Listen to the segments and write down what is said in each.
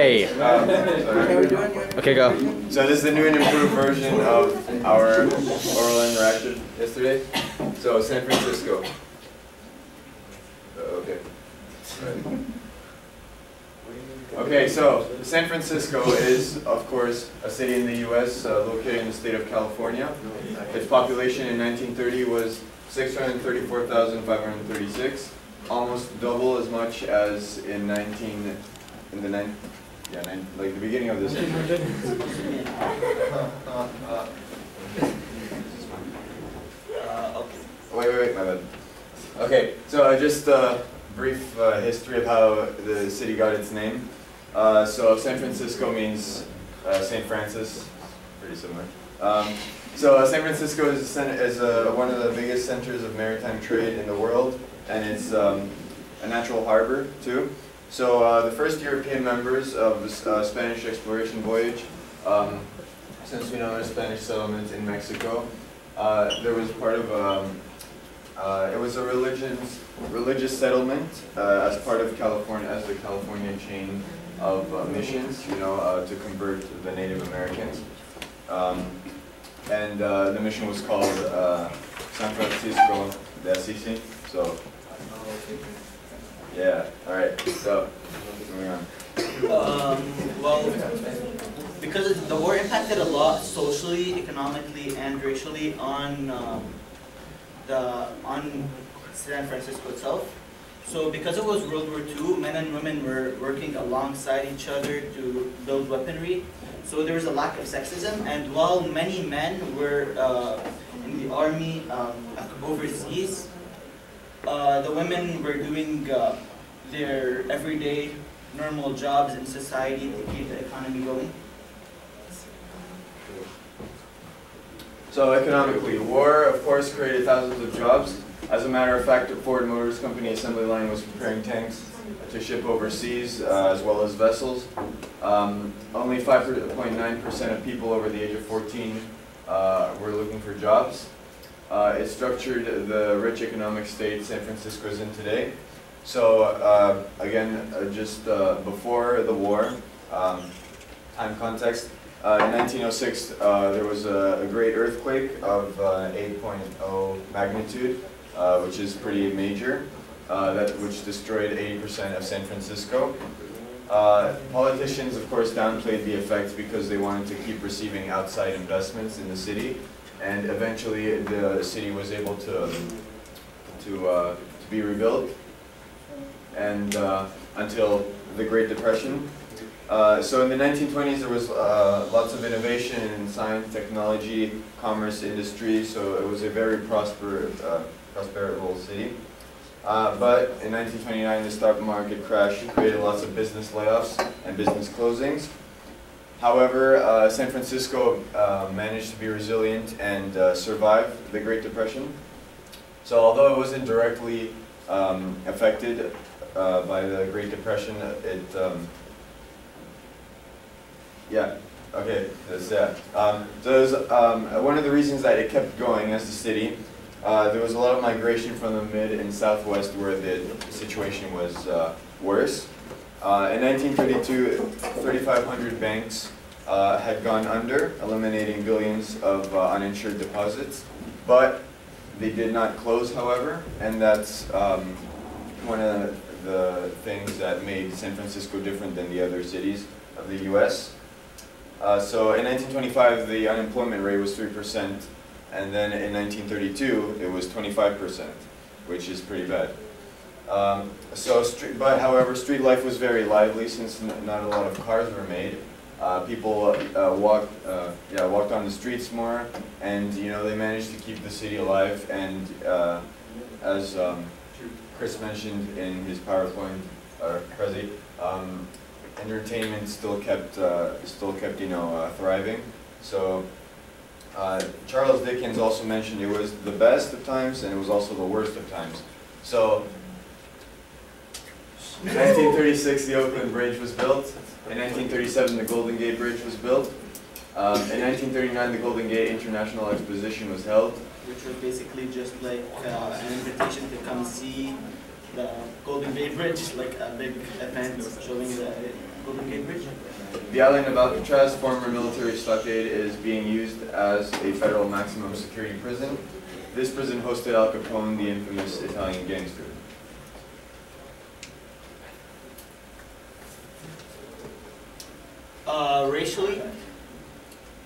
Okay. Okay, go. So this is the new and improved version of our oral interaction yesterday. So San Francisco. Okay. Right. Okay, so San Francisco is, of course, a city in the U.S. Located in the state of California. Its population in 1930 was 634,536, almost double as much as in the beginning of this century. Wait, my bad. Okay, so just a brief history of how the city got its name. So San Francisco means St. Francis, pretty similar. So San Francisco is one of the biggest centers of maritime trade in the world, and it's a natural harbor too. So the first European members of the Spanish exploration voyage, since we know there's Spanish settlement in Mexico, there was part of it was a religious settlement as part of California, as the California chain of missions, to convert the Native Americans. And the mission was called San Francisco de Assisi. So, yeah, all right. So, moving on. Well, because the war impacted a lot socially, economically, and racially on San Francisco itself. So because it was World War II, men and women were working alongside each other to build weaponry. So there was a lack of sexism, and while many men were in the army overseas, the women were doing their everyday normal jobs in society to keep the economy going. So economically, war, of course, created thousands of jobs. As a matter of fact, the Ford Motors Company assembly line was preparing tanks to ship overseas, as well as vessels. Only 5.9% of people over the age of 14 were looking for jobs. It structured the rich economic state San Francisco is in today. So again, just before the war, time context, in 1906 there was a great earthquake of 8.0 magnitude, which is pretty major, which destroyed 80% of San Francisco. Politicians, of course, downplayed the effects because they wanted to keep receiving outside investments in the city, and eventually the city was able to be rebuilt, and until the Great Depression. So in the 1920s there was lots of innovation in science, technology, commerce, industry, so it was a very prosperable city. But in 1929 the stock market crash created lots of business layoffs and business closings. However, San Francisco managed to be resilient and survive the Great Depression. So although it wasn't directly affected by the Great Depression, so one of the reasons that it kept going as a city. There was a lot of migration from the mid and southwest where the situation was worse. In 1932, 3,500 banks had gone under, eliminating billions of uninsured deposits. But they did not close, however, and that's one of the things that made San Francisco different than the other cities of the U.S. So in 1925, the unemployment rate was 3%. And then in 1932, it was 25%, which is pretty bad. However, street life was very lively since not a lot of cars were made. People walked on the streets more, and they managed to keep the city alive. And as Chris mentioned in his PowerPoint Prezi, entertainment still kept thriving. So. Charles Dickens also mentioned it was the best of times and it was also the worst of times. So, in 1936 the Oakland Bridge was built. In 1937 the Golden Gate Bridge was built. In 1939 the Golden Gate International Exposition was held. Which was basically just like an invitation to come see the Golden Gate Bridge, like a big event showing the Golden Gate Bridge. The island of Alcatraz, former military stockade, is being used as a federal maximum security prison. This prison hosted Al Capone, the infamous Italian gangster. Racially,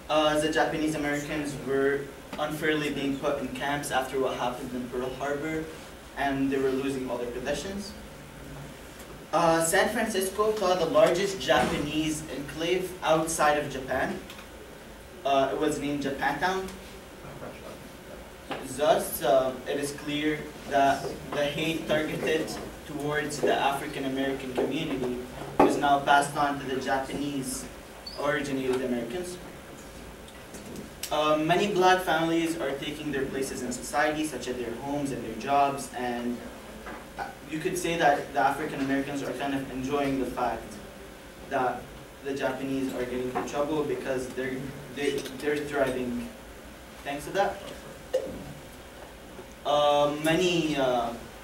the Japanese Americans were unfairly being put in camps after what happened in Pearl Harbor, and they were losing all their possessions. San Francisco saw the largest Japanese enclave outside of Japan. It was named Japantown. Thus, it is clear that the hate targeted towards the African American community was now passed on to the Japanese originated Americans. Many black families are taking their places in society, such as their homes and their jobs, and you could say that the African Americans are kind of enjoying the fact that the Japanese are getting into trouble because they're thriving thanks to that. Many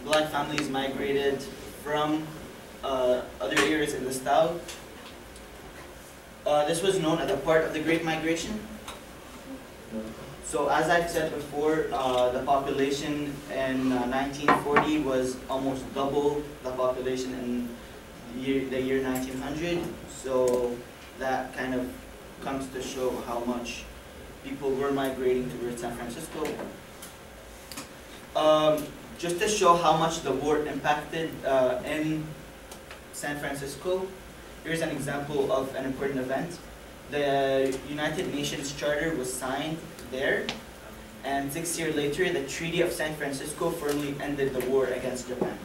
black families migrated from other areas in the South. This was known as a part of the Great Migration. So as I've said before, the population in 1940 was almost double the population in the year 1900. So that kind of comes to show how much people were migrating towards San Francisco. Just to show how much the war impacted in San Francisco, here's an example of an important event. The United Nations Charter was signed there, and 6 years later, the Treaty of San Francisco firmly ended the war against Japan.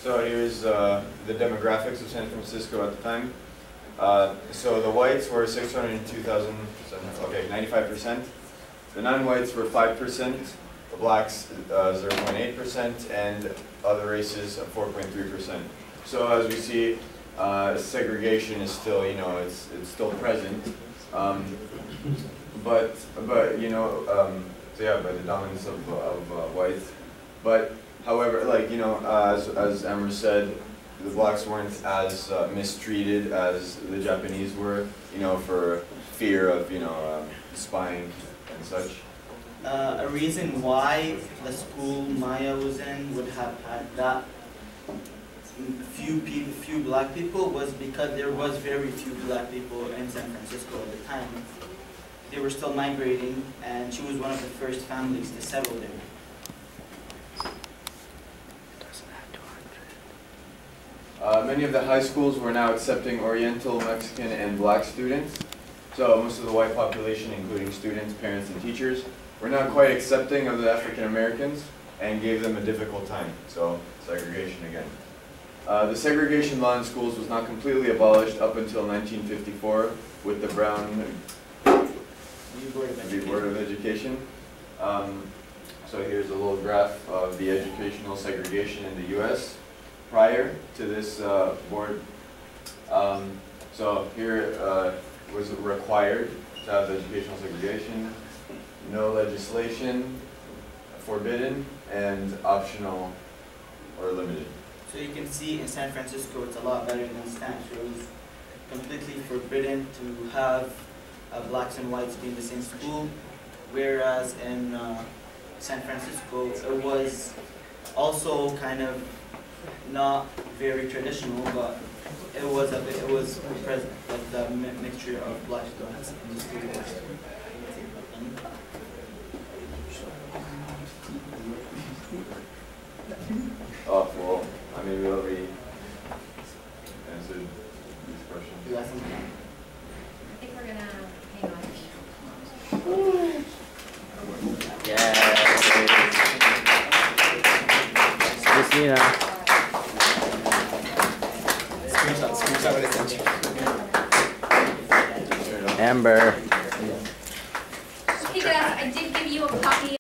So here's the demographics of San Francisco at the time. So the whites were 602,000, okay, 95%. The non-whites were 5%, the blacks 0.8%, and other races 4.3%. So as we see, segregation is still, you know, it's still present, but you know, so yeah, by the dominance of whites. But however, like, you know, as Amr said, the blacks weren't as mistreated as the Japanese were, you know, for fear of, you know, spying and such. A reason why the school Maya was in would have had that few black people was because there was very few black people in San Francisco at the time. They were still migrating, and she was one of the first families to settle there. Many of the high schools were now accepting Oriental, Mexican, and black students. So most of the white population, including students, parents, and teachers, were not quite accepting of the African Americans and gave them a difficult time. So segregation again. The segregation law in schools was not completely abolished up until 1954 with the Brown v. Board of Education. So here's a little graph of the educational segregation in the U.S. prior to this board. So here was required to have educational segregation, no legislation, forbidden, and optional or limited. So you can see in San Francisco it's a lot better than Stanford. It was completely forbidden to have blacks and whites be in the same school, whereas in San Francisco it was also kind of not very traditional, but it was present, like the mixture of black students in the students. Oh, well, I mean, we already answered these questions. You got something? I think we're gonna hang on. Yeah. Christina. Screenshot what I sent you. Amber. Hey guys, I did give you a copy